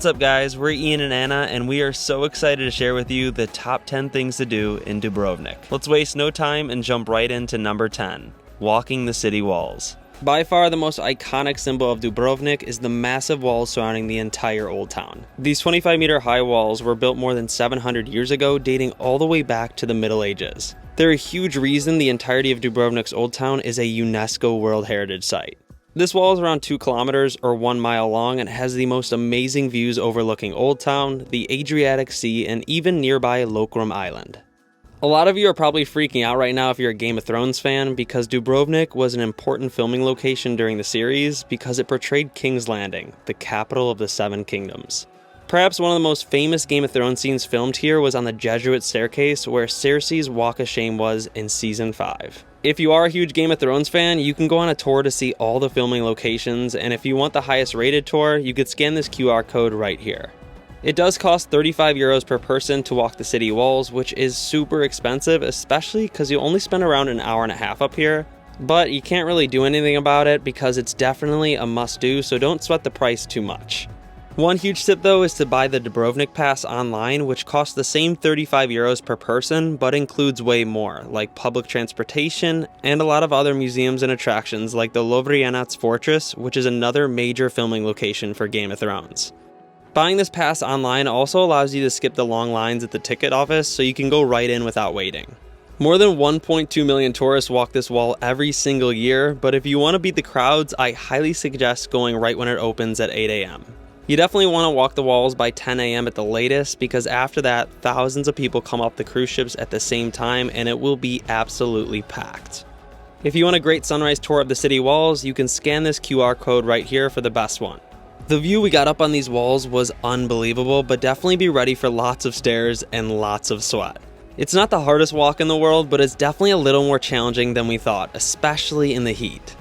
What's up guys, we're Ian and Anna, and we are so excited to share with you the top 10 things to do in Dubrovnik. Let's waste no time and jump right into number 10, walking the city walls. By far the most iconic symbol of Dubrovnik is the massive walls surrounding the entire old town. These 25-meter high walls were built more than 700 years ago, dating all the way back to the Middle Ages. They're a huge reason the entirety of Dubrovnik's old town is a UNESCO World Heritage Site. This wall is around 2 kilometers or 1 mile long and has the most amazing views overlooking Old Town, the Adriatic Sea, and even nearby Lokrum Island. A lot of you are probably freaking out right now if you're a Game of Thrones fan, because Dubrovnik was an important filming location during the series because it portrayed King's Landing, the capital of the Seven Kingdoms. Perhaps one of the most famous Game of Thrones scenes filmed here was on the Jesuit Staircase, where Cersei's Walk of Shame was in Season 5. If you are a huge Game of Thrones fan, you can go on a tour to see all the filming locations, and if you want the highest rated tour, you could scan this QR code right here. It does cost 35 euros per person to walk the city walls, which is super expensive, especially because you only spend around an hour and a half up here, but you can't really do anything about it because it's definitely a must-do, so don't sweat the price too much. One huge tip though is to buy the Dubrovnik Pass online, which costs the same 35 euros per person, but includes way more, like public transportation and a lot of other museums and attractions like the Lovrijenac Fortress, which is another major filming location for Game of Thrones. Buying this pass online also allows you to skip the long lines at the ticket office, so you can go right in without waiting. More than 1.2 million tourists walk this wall every single year, but if you want to beat the crowds, I highly suggest going right when it opens at 8 a.m. You definitely want to walk the walls by 10 a.m. at the latest, because after that, thousands of people come off the cruise ships at the same time and it will be absolutely packed. If you want a great sunrise tour of the city walls, you can scan this QR code right here for the best one. The view we got up on these walls was unbelievable, but definitely be ready for lots of stairs and lots of sweat. It's not the hardest walk in the world, but it's definitely a little more challenging than we thought, especially in the heat.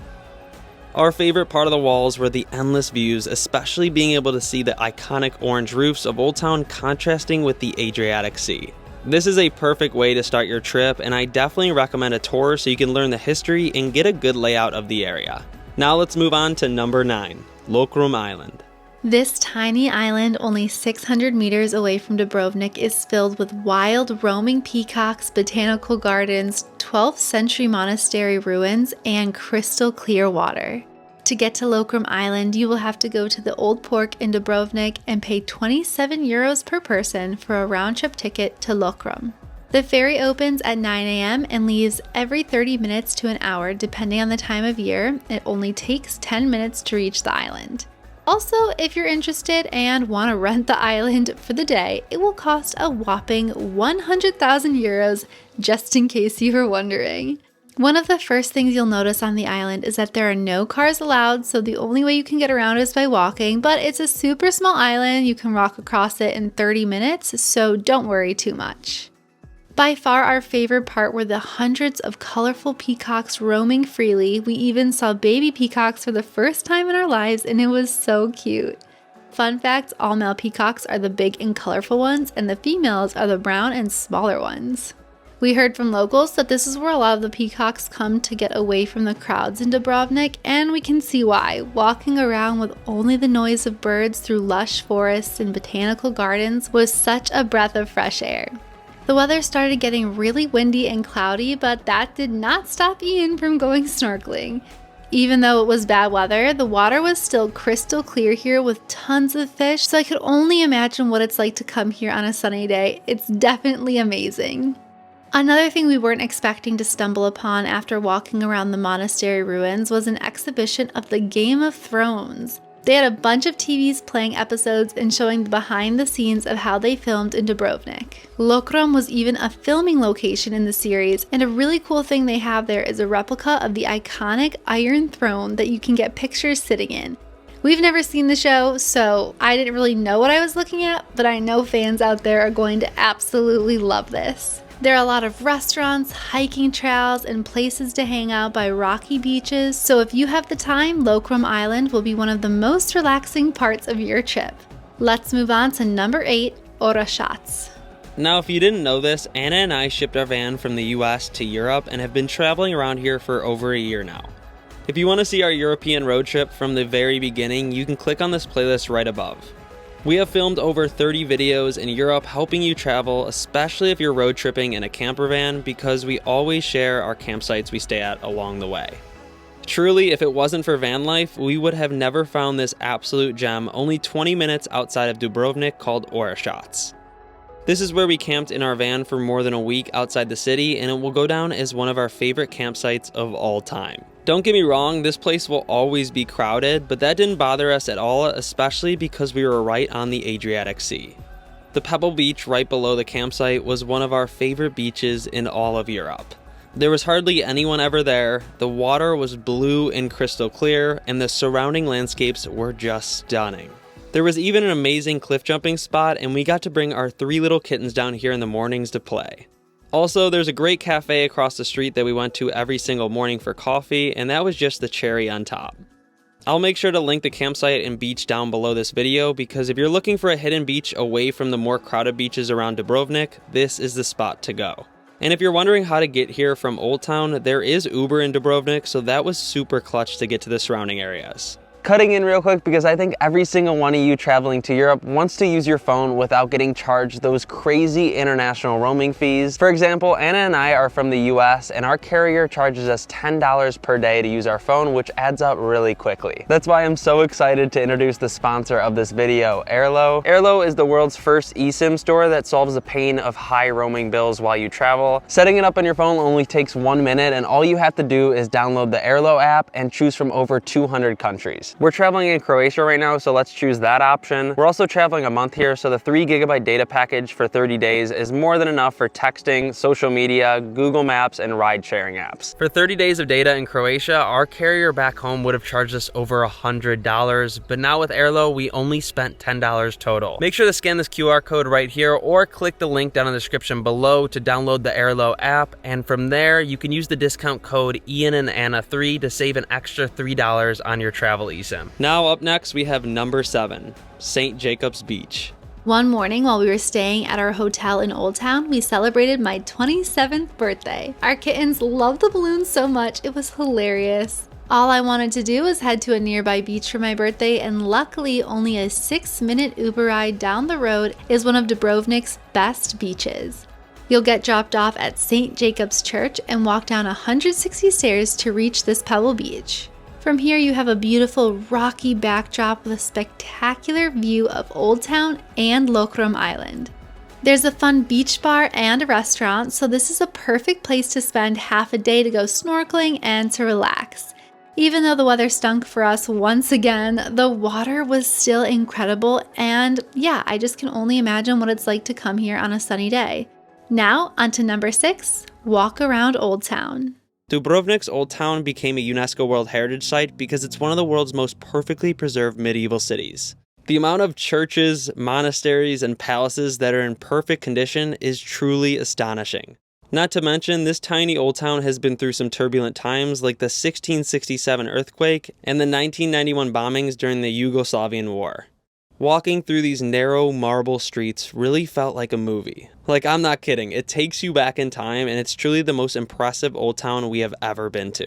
Our favorite part of the walls were the endless views, especially being able to see the iconic orange roofs of Old Town contrasting with the Adriatic Sea. This is a perfect way to start your trip, and I definitely recommend a tour so you can learn the history and get a good layout of the area. Now let's move on to number 9, Lokrum Island. This tiny island, only 600 meters away from Dubrovnik, is filled with wild roaming peacocks, botanical gardens, 12th century monastery ruins, and crystal clear water. To get to Lokrum Island, you will have to go to the Old Port in Dubrovnik and pay 27 euros per person for a round-trip ticket to Lokrum. The ferry opens at 9 a.m. and leaves every 30 minutes to an hour depending on the time of year. It only takes 10 minutes to reach the island. Also, if you're interested and want to rent the island for the day, it will cost a whopping 100,000 euros, just in case you were wondering. One of the first things you'll notice on the island is that there are no cars allowed, so the only way you can get around is by walking, but it's a super small island. You can walk across it in 30 minutes, so don't worry too much. By far our favorite part were the hundreds of colorful peacocks roaming freely. We even saw baby peacocks for the first time in our lives, and it was so cute. Fun fact, all male peacocks are the big and colorful ones, and the females are the brown and smaller ones. We heard from locals that this is where a lot of the peacocks come to get away from the crowds in Dubrovnik, and we can see why. Walking around with only the noise of birds through lush forests and botanical gardens was such a breath of fresh air. The weather started getting really windy and cloudy, but that did not stop Ian from going snorkeling. Even though it was bad weather, the water was still crystal clear here with tons of fish, so I could only imagine what it's like to come here on a sunny day. It's definitely amazing. Another thing we weren't expecting to stumble upon after walking around the monastery ruins was an exhibition of the Game of Thrones. They had a bunch of TVs playing episodes and showing the behind the scenes of how they filmed in Dubrovnik. Lokrum was even a filming location in the series, and a really cool thing they have there is a replica of the iconic Iron Throne that you can get pictures sitting in. We've never seen the show, so I didn't really know what I was looking at, but I know fans out there are going to absolutely love this. There are a lot of restaurants, hiking trails, and places to hang out by rocky beaches, so if you have the time, Lokrum Island will be one of the most relaxing parts of your trip. Let's move on to number 8, Orašac. Now, if you didn't know this, Anna and I shipped our van from the US to Europe and have been traveling around here for over a year now. If you want to see our European road trip from the very beginning, you can click on this playlist right above. We have filmed over 30 videos in Europe helping you travel, especially if you're road tripping in a camper van, because we always share our campsites we stay at along the way. Truly, if it wasn't for van life, we would have never found this absolute gem only 20 minutes outside of Dubrovnik called Orašac. This is where we camped in our van for more than a week outside the city, and it will go down as one of our favorite campsites of all time. Don't get me wrong, this place will always be crowded, but that didn't bother us at all, especially because we were right on the Adriatic Sea. The Pebble Beach right below the campsite was one of our favorite beaches in all of Europe. There was hardly anyone ever there, the water was blue and crystal clear, and the surrounding landscapes were just stunning. There was even an amazing cliff jumping spot, and we got to bring our 3 little kittens down here in the mornings to play. Also, there's a great cafe across the street that we went to every single morning for coffee, and that was just the cherry on top. I'll make sure to link the campsite and beach down below this video, because if you're looking for a hidden beach away from the more crowded beaches around Dubrovnik, this is the spot to go. And if you're wondering how to get here from Old Town, there is Uber in Dubrovnik, so that was super clutch to get to the surrounding areas. Cutting in real quick because I think every single one of you traveling to Europe wants to use your phone without getting charged those crazy international roaming fees. For example, Anna and I are from the US and our carrier charges us $10 per day to use our phone, which adds up really quickly. That's why I'm so excited to introduce the sponsor of this video, airalo. airalo is the world's first eSIM store that solves the pain of high roaming bills while you travel. Setting it up on your phone only takes 1 minute, and all you have to do is download the airalo app and choose from over 200 countries. We're traveling in Croatia right now, so let's choose that option. We're also traveling a month here, so the 3 GB data package for 30 days is more than enough for texting, social media, Google Maps, and ride-sharing apps. For 30 days of data in Croatia, our carrier back home would have charged us over $100, but now with airalo, we only spent $10 total. Make sure to scan this QR code right here, or click the link down in the description below to download the airalo app, and from there, you can use the discount code IANANDANNA3 to save an extra $3 on your travel eSIM. Now up next we have number 7, St. Jacobs Beach. One morning while we were staying at our hotel in Old Town, we celebrated my 27th birthday. Our kittens loved the balloons so much, it was hilarious. All I wanted to do was head to a nearby beach for my birthday, and luckily only a 6-minute Uber ride down the road is one of Dubrovnik's best beaches. You'll get dropped off at St. Jacobs Church and walk down 160 stairs to reach this pebble beach. From here, you have a beautiful rocky backdrop with a spectacular view of Old Town and Lokrum Island. There's a fun beach bar and a restaurant, so this is a perfect place to spend half a day to go snorkeling and to relax. Even though the weather stunk for us once again, the water was still incredible, and yeah, I just can only imagine what it's like to come here on a sunny day. Now, onto number 6, walk around Old Town. Dubrovnik's Old Town became a UNESCO World Heritage Site because it's one of the world's most perfectly preserved medieval cities. The amount of churches, monasteries, and palaces that are in perfect condition is truly astonishing. Not to mention, this tiny old town has been through some turbulent times like the 1667 earthquake and the 1991 bombings during the Yugoslavian War. Walking through these narrow marble streets really felt like a movie. Like, I'm not kidding, it takes you back in time, and it's truly the most impressive old town we have ever been to.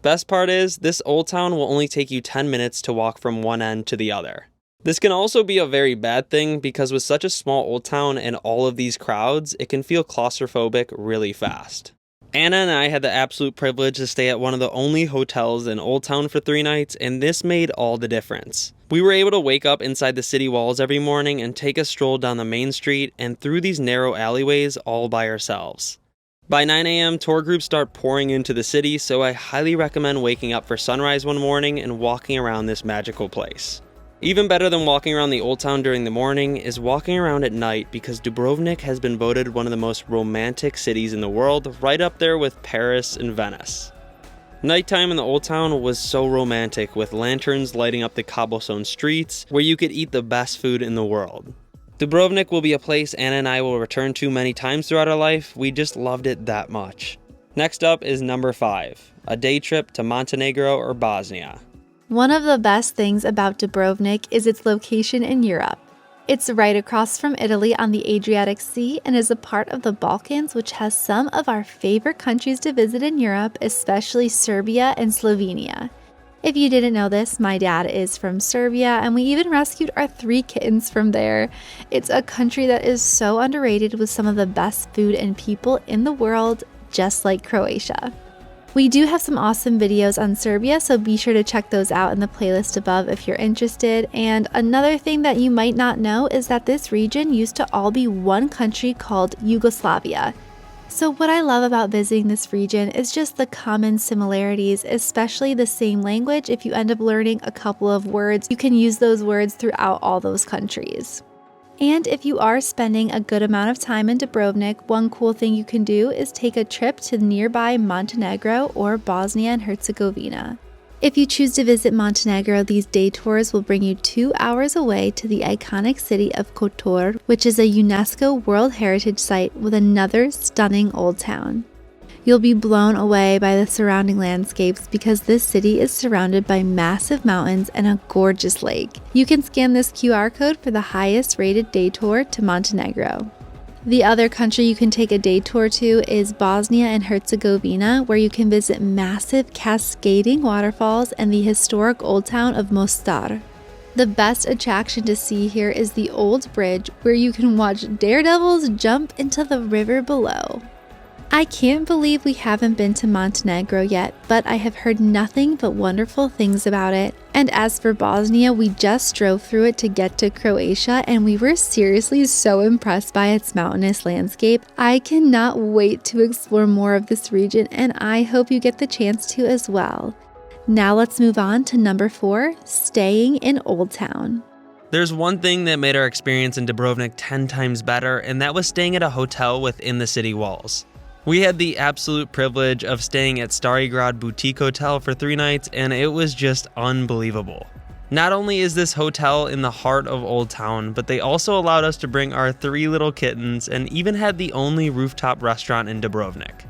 Best part is, this old town will only take you 10 minutes to walk from one end to the other. This can also be a very bad thing because with such a small old town and all of these crowds, it can feel claustrophobic really fast. Anna and I had the absolute privilege to stay at one of the only hotels in Old Town for 3 nights, and this made all the difference. We were able to wake up inside the city walls every morning and take a stroll down the main street and through these narrow alleyways all by ourselves. By 9 a.m., tour groups start pouring into the city, so I highly recommend waking up for sunrise one morning and walking around this magical place. Even better than walking around the Old Town during the morning is walking around at night, because Dubrovnik has been voted one of the most romantic cities in the world, right up there with Paris and Venice. Nighttime in the Old Town was so romantic, with lanterns lighting up the cobblestone streets where you could eat the best food in the world. Dubrovnik will be a place Anna and I will return to many times throughout our life. We just loved it that much. Next up is number 5, a day trip to Montenegro or Bosnia. One of the best things about Dubrovnik is its location in Europe. It's right across from Italy on the Adriatic Sea and is a part of the Balkans, which has some of our favorite countries to visit in Europe, especially Serbia and Slovenia. If you didn't know this, my dad is from Serbia, and we even rescued our 3 kittens from there. It's a country that is so underrated with some of the best food and people in the world, just like Croatia. We do have some awesome videos on Serbia, so be sure to check those out in the playlist above if you're interested. And another thing that you might not know is that this region used to all be one country called Yugoslavia. So what I love about visiting this region is just the common similarities, especially the same language. If you end up learning a couple of words, you can use those words throughout all those countries. And if you are spending a good amount of time in Dubrovnik, one cool thing you can do is take a trip to nearby Montenegro or Bosnia and Herzegovina. If you choose to visit Montenegro, these day tours will bring you 2 hours away to the iconic city of Kotor, which is a UNESCO World Heritage Site with another stunning old town. You'll be blown away by the surrounding landscapes because this city is surrounded by massive mountains and a gorgeous lake. You can scan this QR code for the highest rated day tour to Montenegro. The other country you can take a day tour to is Bosnia and Herzegovina, where you can visit massive cascading waterfalls and the historic old town of Mostar. The best attraction to see here is the old bridge, where you can watch daredevils jump into the river below. I can't believe we haven't been to Montenegro yet, but I have heard nothing but wonderful things about it. And as for Bosnia, we just drove through it to get to Croatia, and we were seriously so impressed by its mountainous landscape. I cannot wait to explore more of this region, and I hope you get the chance to as well. Now let's move on to number 4, staying in Old Town. There's one thing that made our experience in Dubrovnik 10 times better, and that was staying at a hotel within the city walls. We had the absolute privilege of staying at Stari Grad Boutique Hotel for 3 nights, and it was just unbelievable. Not only is this hotel in the heart of Old Town, but they also allowed us to bring our 3 little kittens and even had the only rooftop restaurant in Dubrovnik.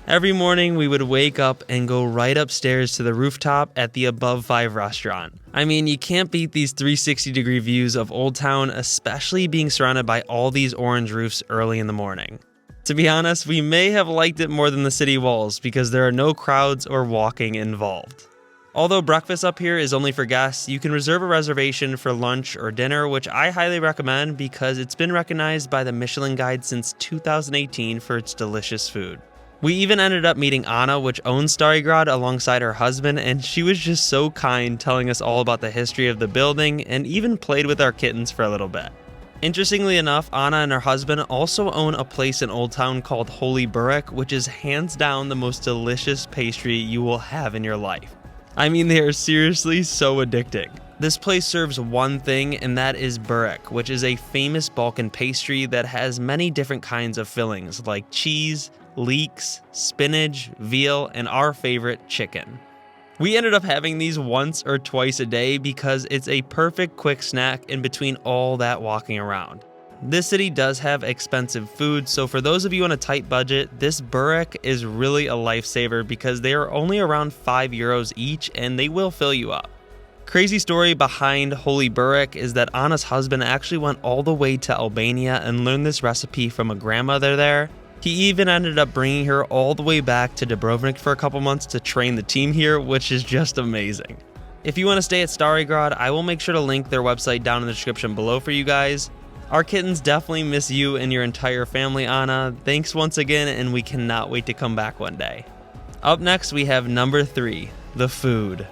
Every morning we would wake up and go right upstairs to the rooftop at the Above 5 restaurant. I mean, you can't beat these 360-degree views of Old Town, especially being surrounded by all these orange roofs early in the morning. To be honest, we may have liked it more than the city walls because there are no crowds or walking involved. Although breakfast up here is only for guests, you can reserve a reservation for lunch or dinner, which I highly recommend because it's been recognized by the Michelin Guide since 2018 for its delicious food. We even ended up meeting Anna, which owns Stari Grad, alongside her husband, and she was just so kind, telling us all about the history of the building and even played with our kittens for a little bit. Interestingly enough, Anna and her husband also own a place in Old Town called Holy Burek, which is hands down the most delicious pastry you will have in your life. I mean, they are seriously so addicting. This place serves one thing, and that is burek, which is a famous Balkan pastry that has many different kinds of fillings like cheese, leeks, spinach, veal, and our favorite, chicken. We ended up having these once or twice a day because it's a perfect quick snack in between all that walking around. This city does have expensive food, so for those of you on a tight budget, this burek is really a lifesaver because they are only around €5 each and they will fill you up. Crazy story behind Holy Burek is that Anna's husband actually went all the way to Albania and learned this recipe from a grandmother there. He even ended up bringing her all the way back to Dubrovnik for a couple months to train the team here, which is just amazing. If you want to stay at Stari Grad, I will make sure to link their website down in the description below for you guys. Our kittens definitely miss you and your entire family, Anna. Thanks once again, and we cannot wait to come back one day. Up next, we have number 3, the food.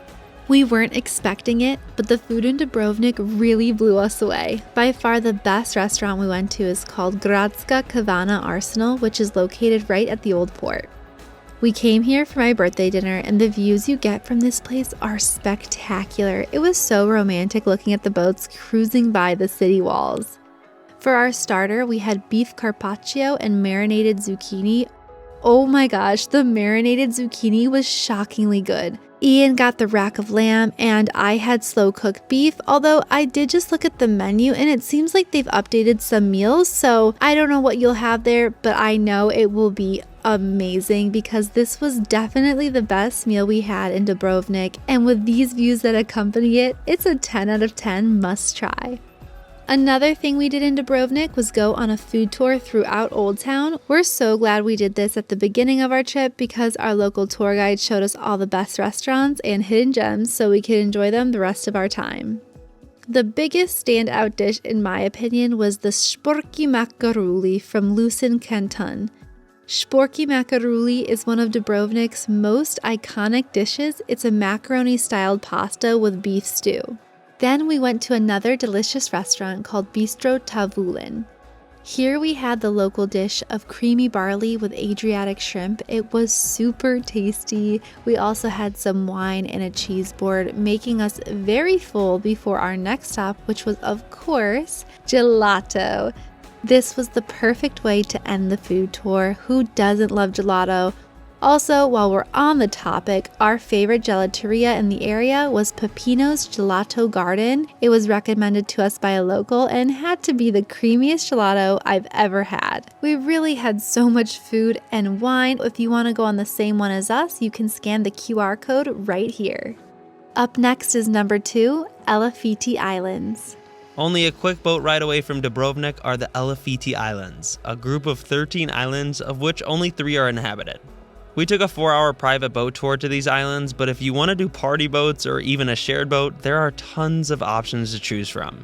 We weren't expecting it, but the food in Dubrovnik really blew us away. By far the best restaurant we went to is called Gradska Kavana Arsenal, which is located right at the old port. We came here for my birthday dinner, and the views you get from this place are spectacular. It was so romantic looking at the boats cruising by the city walls. For our starter, we had beef carpaccio and marinated zucchini. Oh my gosh, the marinated zucchini was shockingly good. Ian got the rack of lamb and I had slow cooked beef, although I did just look at the menu and it seems like they've updated some meals, so I don't know what you'll have there, but I know it will be amazing because this was definitely the best meal we had in Dubrovnik, and with these views that accompany it, it's a 10 out of 10 must try. Another thing we did in Dubrovnik was go on a food tour throughout Old Town. We're so glad we did this at the beginning of our trip because our local tour guide showed us all the best restaurants and hidden gems so we could enjoy them the rest of our time. The biggest standout dish in my opinion was the Sporky macaruli from Lucin Canton. Sporky macaruli is one of Dubrovnik's most iconic dishes. It's a macaroni-styled pasta with beef stew. Then we went to another delicious restaurant called Bistro Tavulen. Here we had the local dish of creamy barley with Adriatic shrimp. It was super tasty. We also had some wine and a cheese board, making us very full before our next stop, which was of course gelato. This was the perfect way to end the food tour. Who doesn't love gelato? Also, while we're on the topic, our favorite gelateria in the area was Peppino's Gelato Garden. It was recommended to us by a local and had to be the creamiest gelato I've ever had. We really had so much food and wine. If you want to go on the same one as us, you can scan the QR code right here. Up next is number 2, Elaphiti Islands. Only a quick boat ride away from Dubrovnik are the Elaphiti Islands, a group of 13 islands of which only 3 are inhabited. We took a 4-hour private boat tour to these islands, but if you want to do party boats or even a shared boat, there are tons of options to choose from.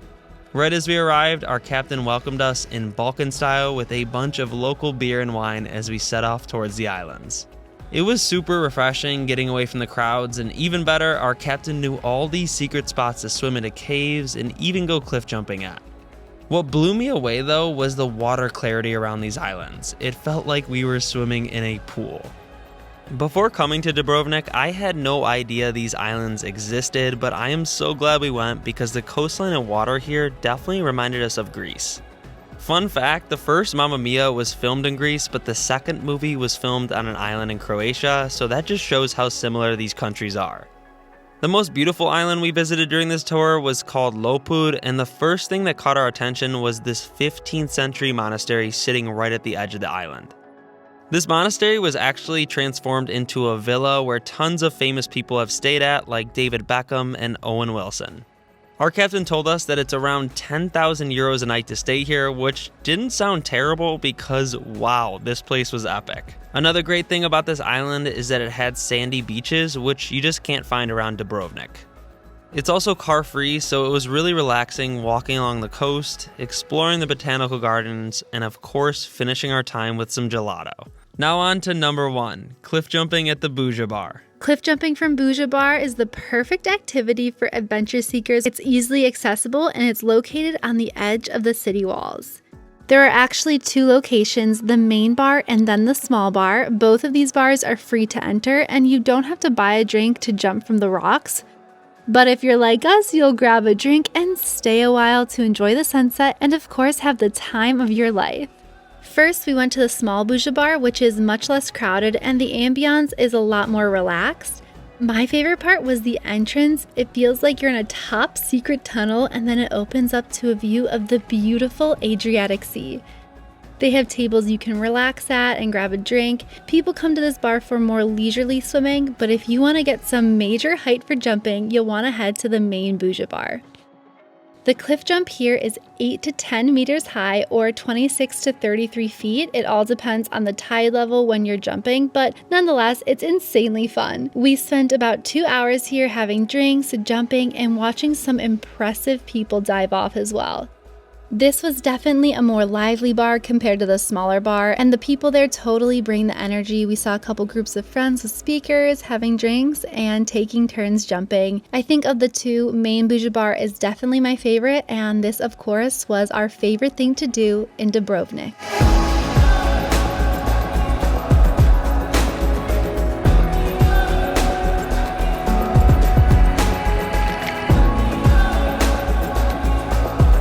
Right as we arrived, our captain welcomed us in Balkan style with a bunch of local beer and wine as we set off towards the islands. It was super refreshing getting away from the crowds, and even better, our captain knew all these secret spots to swim into caves and even go cliff jumping at. What blew me away though was the water clarity around these islands. It felt like we were swimming in a pool. Before coming to Dubrovnik, I had no idea these islands existed, but I am so glad we went because the coastline and water here definitely reminded us of Greece. Fun fact, the first Mamma Mia was filmed in Greece, but the second movie was filmed on an island in Croatia, so that just shows how similar these countries are. The most beautiful island we visited during this tour was called Lopud, and the first thing that caught our attention was this 15th century monastery sitting right at the edge of the island. This monastery was actually transformed into a villa where tons of famous people have stayed at, like David Beckham and Owen Wilson. Our captain told us that it's around 10,000 euros a night to stay here, which didn't sound terrible because wow, this place was epic. Another great thing about this island is that it had sandy beaches, which you just can't find around Dubrovnik. It's also car-free, so it was really relaxing walking along the coast, exploring the botanical gardens, and of course finishing our time with some gelato. Now on to number 1, cliff jumping at the Buža Bar. Cliff jumping from Buža Bar is the perfect activity for adventure seekers. It's easily accessible and it's located on the edge of the city walls. There are actually 2 locations, the main bar and then the small bar. Both of these bars are free to enter and you don't have to buy a drink to jump from the rocks. But if you're like us, you'll grab a drink and stay a while to enjoy the sunset and of course have the time of your life. First, we went to the small Buža Bar, which is much less crowded and the ambiance is a lot more relaxed. My favorite part was the entrance. It feels like you're in a top secret tunnel and then it opens up to a view of the beautiful Adriatic Sea. They have tables you can relax at and grab a drink. People come to this bar for more leisurely swimming, but if you want to get some major height for jumping, you'll want to head to the main Buža Bar. The cliff jump here is 8 to 10 meters high or 26 to 33 feet. It all depends on the tide level when you're jumping, but nonetheless, it's insanely fun. We spent about 2 hours here having drinks, jumping, and watching some impressive people dive off as well. This was definitely a more lively bar compared to the smaller bar, and the people there totally bring the energy. We saw a couple groups of friends with speakers, having drinks, and taking turns jumping. I think of the 2, main Buža Bar is definitely my favorite, and this of course was our favorite thing to do in Dubrovnik.